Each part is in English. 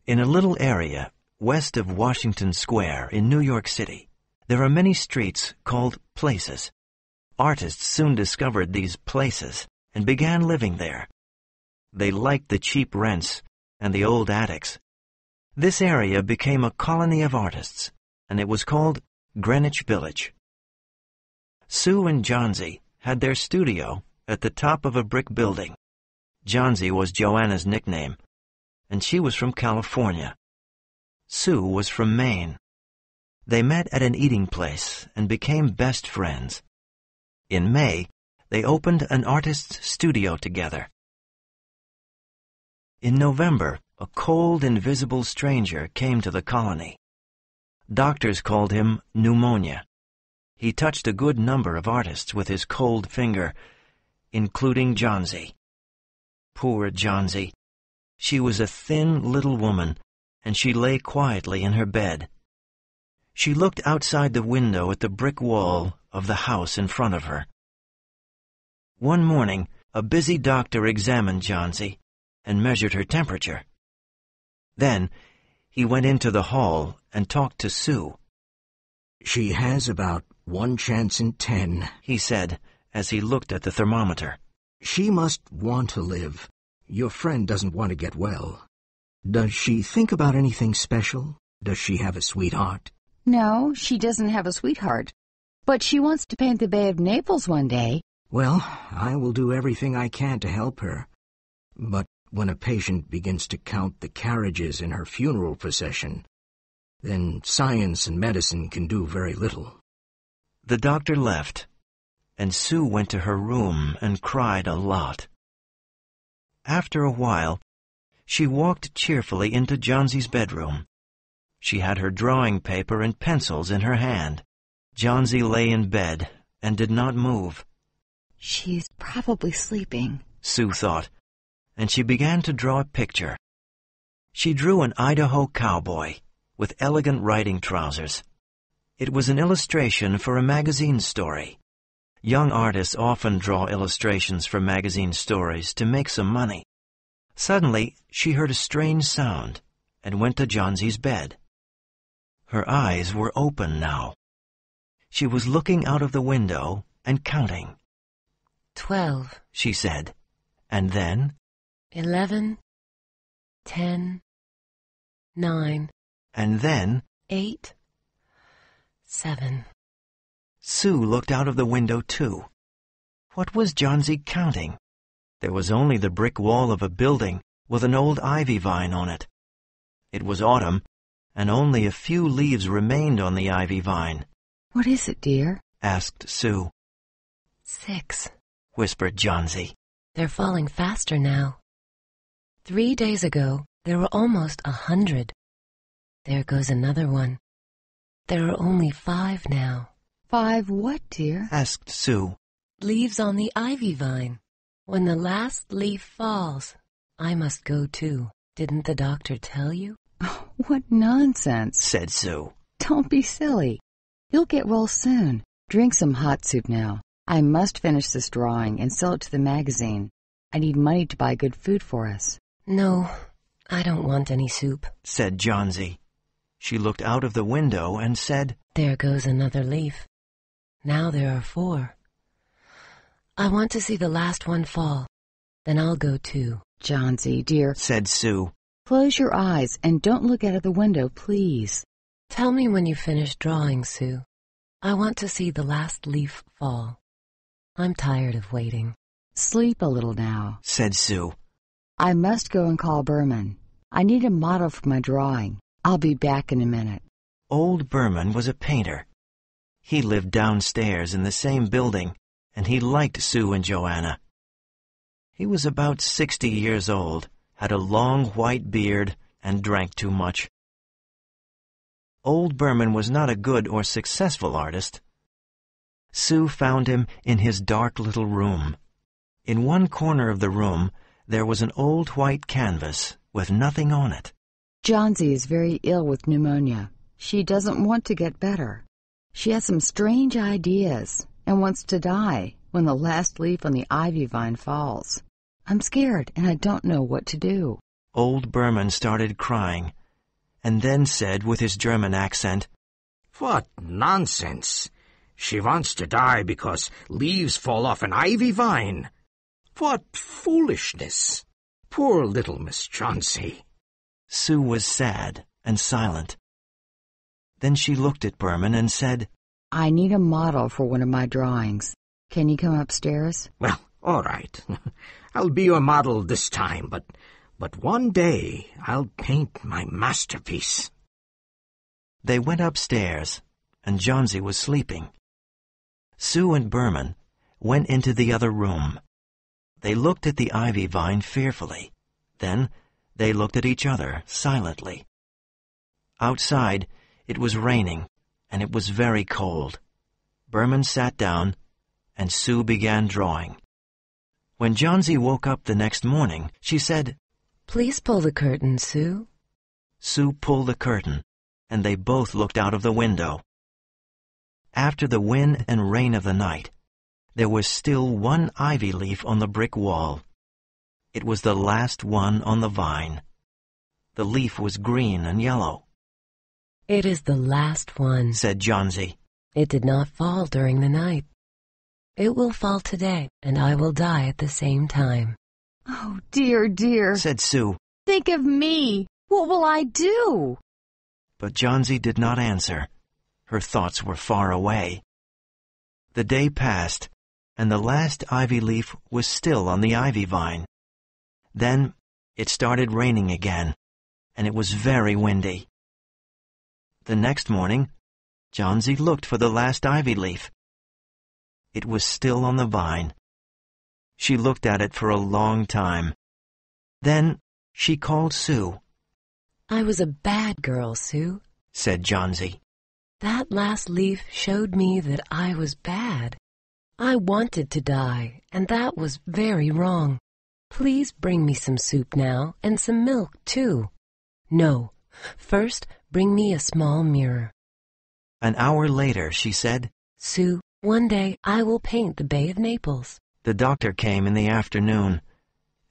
In a little area west of Washington Square in New York City, there are many streets called places. Artists soon discovered these places and began living there. They liked the cheap rents and the old attics. This area became a colony of artists, and it was called Greenwich Village. Sue and Johnsy had their studio at the top of a brick building. Johnsy was Joanna's nickname, and she was from California. Sue was from Maine. They met at an eating place and became best friends. In May, they opened an artist's studio together. In November, a cold, invisible stranger came to the colony. Doctors called him pneumonia. He touched a good number of artists with his cold finger, including Johnsy. Poor Johnsy. She was a thin little woman, and she lay quietly in her bed. She looked outside the window at the brick wall of the house in front of her. One morning, a busy doctor examined Johnsy and measured her temperature. Then, he went into the hall and talked to Sue. "She has about 1 chance in 10, he said as he looked at the thermometer. "She must want to live. Your friend doesn't want to get well. Does she think about anything special? Does she have a sweetheart?" No, she doesn't have a sweetheart. But she wants to paint the Bay of Naples one day. "Well, I will do everything I can to help her. But when a patient begins to count the carriages in her funeral procession, then science and medicine can do very little." The doctor left, and Sue went to her room and cried a lot. After a while, she walked cheerfully into Johnsy's bedroom. She had her drawing paper and pencils in her hand. Johnsy lay in bed and did not move. She's probably sleeping, Sue thought, and she began to draw a picture. She drew an Idaho cowboy with elegant riding trousers. It was an illustration for a magazine story. Young artists often draw illustrations for magazine stories to make some money. Suddenly, she heard a strange sound and went to Johnsy's bed. Her eyes were open now. She was looking out of the window and counting. 12, she said, and then 11, 10, 9, and then 8, 7. Sue looked out of the window too. What was Johnsy counting? There was only the brick wall of a building with an old ivy vine on it. It was autumn, and only a few leaves remained on the ivy vine. "What is it, dear?" asked Sue. 6, whispered Johnsy. They're falling faster now. 3 days ago, there were almost 100. There goes another one. There are only 5 now. 5 what, dear? asked Sue. Leaves on the ivy vine. When the last leaf falls, I must go too. Didn't the doctor tell you? Oh, what nonsense, said Sue. Don't be silly. You'll get well soon. Drink some hot soup now. I must finish this drawing and sell it to the magazine. I need money to buy good food for us. No, I don't want any soup, said Johnsy. She looked out of the window and said, There goes another leaf. Now there are 4. I want to see the last one fall. Then I'll go too. Johnsy, dear, said Sue. Close your eyes and don't look out of the window, please. Tell me when you finish drawing, Sue. I want to see the last leaf fall. I'm tired of waiting. Sleep a little now, said Sue. I must go and call Berman. I need a model for my drawing. I'll be back in a minute. Old Berman was a painter. He lived downstairs in the same building, and he liked Sue and Joanna. He was about 60 years old, had a long white beard, and drank too much. Old Berman was not a good or successful artist. Sue found him in his dark little room. In one corner of the room, there was an old white canvas with nothing on it. Johnsy is very ill with pneumonia. She doesn't want to get better. She has some strange ideas and wants to die when the last leaf on the ivy vine falls. I'm scared and I don't know what to do. Old Berman started crying, and then said with his German accent, "What nonsense! She wants to die because leaves fall off an ivy vine. What foolishness! Poor little Miss Chauncey." Sue was sad and silent. Then she looked at Berman and said, I need a model for one of my drawings. Can you come upstairs? "Well, all right. I'll be your model this time, but one day I'll paint my masterpiece." They went upstairs, and Johnsy was sleeping. Sue and Berman went into the other room. They looked at the ivy vine fearfully. Then they looked at each other silently. Outside, it was raining, and it was very cold. Berman sat down, and Sue began drawing. When Johnsy woke up the next morning, she said, Please pull the curtain, Sue. Sue pulled the curtain, and they both looked out of the window. After the wind and rain of the night, there was still one ivy leaf on the brick wall. It was the last one on the vine. The leaf was green and yellow. It is the last one, said Johnsy. It did not fall during the night. It will fall today, and I will die at the same time. Oh, dear, dear, said Sue. Think of me. What will I do? But Johnsy did not answer. Her thoughts were far away. The day passed, and the last ivy leaf was still on the ivy vine. Then it started raining again, and it was very windy. The next morning, Johnsy looked for the last ivy leaf. It was still on the vine. She looked at it for a long time. Then she called Sue. I was a bad girl, Sue, said Johnsy. That last leaf showed me that I was bad. I wanted to die, and that was very wrong. Please bring me some soup now, and some milk, too. No, first bring me a small mirror. An hour later, she said, Sue, one day I will paint the Bay of Naples. The doctor came in the afternoon,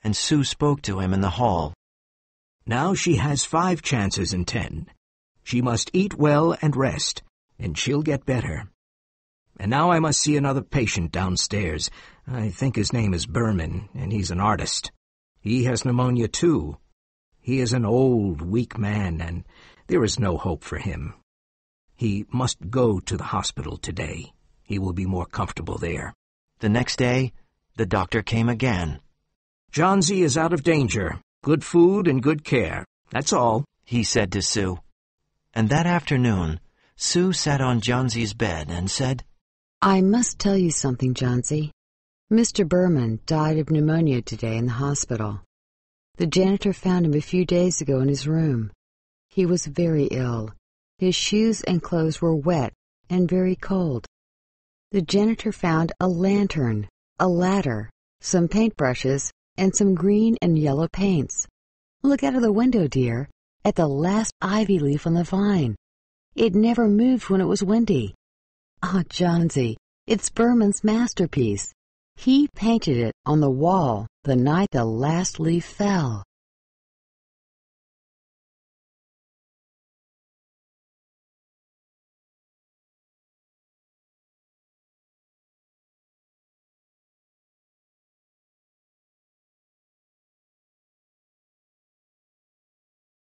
and Sue spoke to him in the hall. Now she has 5 chances in 10. She must eat well and rest, and she'll get better. And now I must see another patient downstairs. I think his name is Berman, and he's an artist. He has pneumonia, too. He is an old, weak man, and there is no hope for him. He must go to the hospital today. He will be more comfortable there. The next day, the doctor came again. Johnsy is out of danger. Good food and good care. That's all, he said to Sue. And that afternoon, Sue sat on Johnsy's bed and said, I must tell you something, Johnsy. Mr. Berman died of pneumonia today in the hospital. The janitor found him a few days ago in his room. He was very ill. His shoes and clothes were wet and very cold. The janitor found a lantern, a ladder, some paintbrushes, and some green and yellow paints. Look out of the window, dear, at the last ivy leaf on the vine. It never moved when it was windy. Ah, Johnsy, it's Berman's masterpiece. He painted it on the wall the night the last leaf fell.